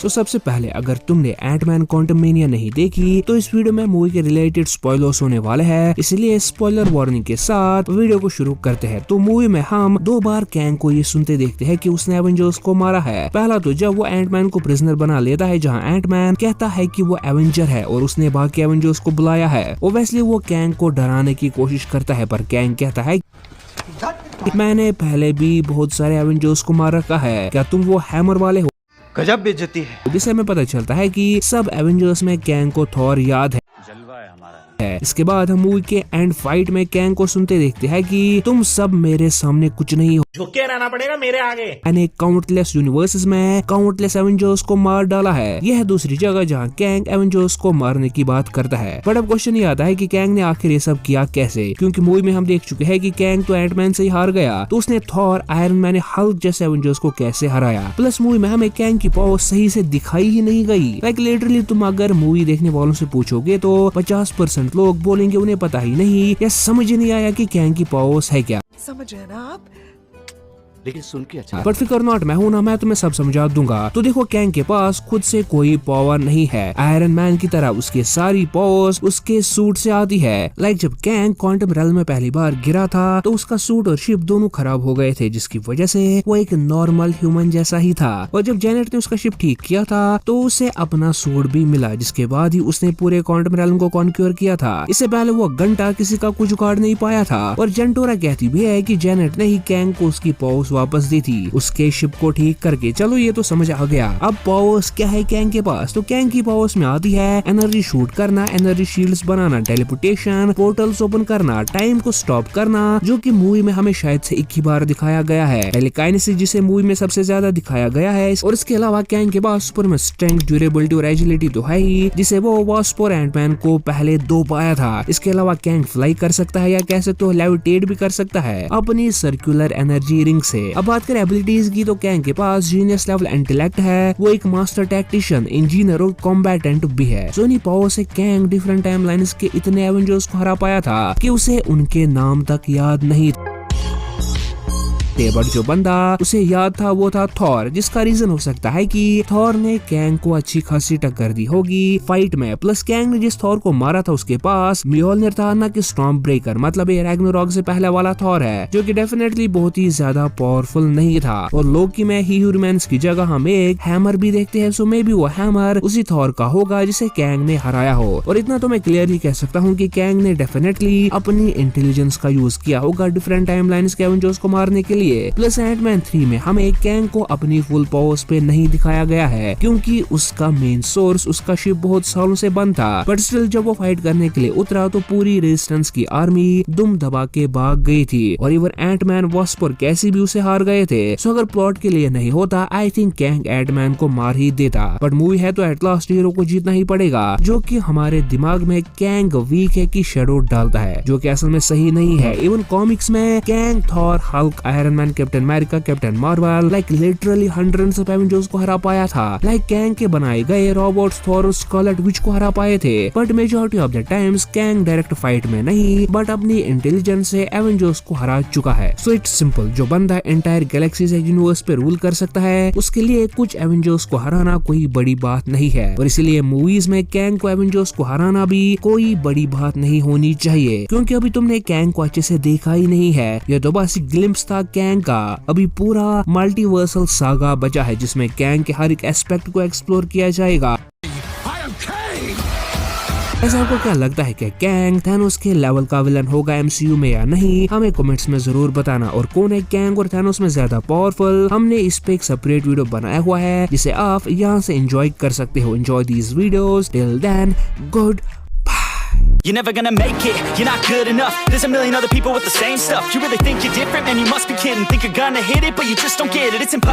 तो सबसे पहले अगर तुमने एंटमैन क्वांटममेनिया नहीं देखी तो इस वीडियो में मूवी के रिलेटेड स्पॉयलर्स होने वाले हैं, इसलिए स्पॉइलर वार्निंग के साथ वीडियो को शुरू करते हैं। तो मूवी में हम 2 बार कैंग को ये सुनते देखते हैं कि उसने एवेंजर्स को मारा है। पहला तो जब वो एंटमैन को प्रिजनर बना लेता है, जहाँ एंटमैन कहता है कि वो एवेंजर है और उसने बाकी एवेंजर्स को बुलाया है। ओब्वियसली वो कैंग को डराने की कोशिश करता है, पर कैंग कहता है मैंने पहले भी बहुत सारे एवेंजर्स को मार रखा है, क्या तुम वो हैमर वाले हो? गजब बेइज्जती है। जिससे हमें पता चलता है कि सब एवेंजर्स में कैंग को थॉर याद है। इसके बाद हम मूवी के एंड फाइट में कैंग को सुनते देखते हैं कि तुम सब मेरे सामने कुछ नहीं हो, झुके रहना पड़ेगा मेरे आगे। मैंने काउंटलेस यूनिवर्सेस में काउंटलेस एवेंजर्स को मार डाला है। यह है दूसरी जगह जहां कैंग एवेंजर्स को मारने की बात करता है। बट अब क्वेश्चन ये आता है कि कैंग ने आखिर ये सब किया कैसे, क्योंकि मूवी में हम देख चुके हैं कि कैंग तो एंटमैन से ही हार गया, तो उसने थॉर, आयरन मैन, हल्क जैसे एवेंजर्स को कैसे हराया। प्लस मूवी में हमें कैंग की पावर सही से दिखाई ही नहीं गई। लाइक लिटरली तुम अगर मूवी देखने वालों से पूछोगे तो 50% लोग बोलेंगे उन्हें पता ही नहीं या समझ ही नहीं आया कि कैंग की पावर्स है क्या। समझ रहे ना आप? लेकिन सुन के अच्छा। बट फिकर नॉट, मैं हूं ना, मैं तुम्हें सब समझा दूंगा। तो देखो कैंग के पास खुद से कोई पावर नहीं है। आयरन मैन की तरह उसके सारी पावर्स उसके सूट से आती है। लाइक जब कैंग क्वांटम रेल्म में पहली बार गिरा था तो उसका सूट और शिप दोनों खराब हो गए थे, जिसकी वजह से वो एक नॉर्मल ह्यूमन जैसा ही था। और जब जेनेट ने उसका शिप ठीक किया था तो उसे अपना सूट भी मिला, जिसके बाद ही उसने पूरे क्वांटम रेल्म को कॉन्क्योर किया था। इससे पहले वो घंटा किसी का कुछ उखाड़ नहीं पाया था। और जेंटोरा कहती भी है कि जेनेट ने ही कैंग को उसकी पावर्स वापस दी थी, उसके शिप को ठीक करके। चलो ये तो समझ आ गया। अब पावर्स क्या है कैंग के पास? तो कैंग की पावर्स में आती है एनर्जी शूट करना, एनर्जी शील्ड्स बनाना, टेलीपोर्टेशन, पोर्टल्स ओपन करना, टाइम को स्टॉप करना, जो कि मूवी में हमें शायद से 1 ही बार दिखाया गया है, टेलीकाइनेसिस जिसे मूवी में सबसे ज्यादा दिखाया गया है। और इसके अलावा कैंग के पास सुपर स्ट्रेंथ, ड्यूरेबिलिटी और एजिलिटी तो है ही, जिसे वो वास्प और एंटमैन को पहले 2 पाया था। इसके अलावा कैंग फ्लाई कर सकता है या कह सकते हो लेविटेट भी कर सकता है अपनी सर्कुलर एनर्जी रिंग से। अब बात करें एबिलिटीज की तो कैंग के पास जीनियस लेवल इंटेलेक्ट है, वो एक मास्टर टैक्टिशियन, इंजीनियर और कॉम्बैटेंट भी है। सो इन्हीं पावर से कैंग डिफरेंट टाइमलाइंस के इतने एवेंजर्स को हरा पाया था कि उसे उनके नाम तक याद नहीं था। बट जो बंदा उसे याद था वो था थॉर, जिसका रीजन हो सकता है कि थॉर ने कैंग को अच्छी खासी टक्कर दी होगी फाइट में। प्लस कैंग ने जिस थॉर को मारा था उसके पास म्योल्निर था, ना कि स्टॉर्म ब्रेकर, मतलब ये रैग्नारोक से पहले वाला थॉर है, जो कि डेफिनेटली बहुत ही ज्यादा पावरफुल नहीं था। और लोकी में ही ह्यूमन्स की जगह हम एक हैमर भी देखते हैं, सो मे बी वो हैमर उसी थॉर का होगा जिसे कैंग ने हराया हो। और इतना तो मैं क्लियरली कह सकता हूँ कि कैंग ने डेफिनेटली अपनी इंटेलिजेंस का यूज किया होगा डिफरेंट टाइमलाइंस के एवेंजर्स को मारने के लिए। प्लस एंटमैन 3 में हमें कैंग को अपनी फुल पावर्स पे नहीं दिखाया गया है, क्योंकि उसका मेन सोर्स उसका शिप बहुत सालों से बंद था। बट स्टिल जब वो फाइट करने के लिए उतरा तो पूरी रेजिस्टेंस की आर्मी दुम दबा के भाग गई थी, और इवन एंटमैन, वास्प और कैसी भी उसे हार गए थे। सो अगर प्लॉट के लिए नहीं होता आई थिंक कैंग एंटमैन को मार ही देता। बट मूवी है तो एट लास्ट हीरो को जीतना ही पड़ेगा, जो कि हमारे दिमाग में कैंग वीक है की शेडो डालता है, जो कि असल में सही नहीं है। इवन कॉमिक्स में Kang, Thor, Hulk, iron man, captain America, captain Marvel, like literally hundreds of Avengers को हरा पाया था। लाइक कैंग के बनाए गए रोबोट्स, थॉर, स्कारलेट विच को हरा पाए थे। But majority of the times Kang direct fight में नहीं बट अपनी इंटेलिजेंस से एवेंजर्स को हरा चुका है। सो इट्स सिंपल, जो बंदा एंटायर गैलेक्सी से यूनिवर्स पे रूल कर सकता है उसके लिए कुछ एवेंजर्स को हराना कोई बड़ी बात नहीं है। और इसीलिए मूवीज में कैंग को एवेंजर्स को हराना भी कोई बड़ी बात नहीं होनी चाहिए, क्योंकि अभी तुमने कैंग को अच्छे से देखा ही नहीं है। यह तो बस ग्लिम्प्स था कैंग का। अभी पूरा मल्टीवर्सल सागा बचा है जिसमें कैंग के हर एक एस्पेक्ट को एक्सप्लोर किया जाएगा। ऐसा आपको क्या लगता है कि कैंग थैनोस के लेवल का विलन होगा एमसीयू में या नहीं? हमें कमेंट्स में जरूर बताना। और कौन है कैंग और थैनोस में ज्यादा पावरफुल, हमने इस पे एक सेपरेट वीडियो बनाया हुआ है जिसे आप यहाँ से एंजॉय कर सकते हो। Enjoy these videos, till then good. You're never gonna make it, you're not good enough. There's a million other people with the same stuff. You really think you're different? Man, you must be kidding. Think you're gonna hit it, but you just don't get it. It's impossible.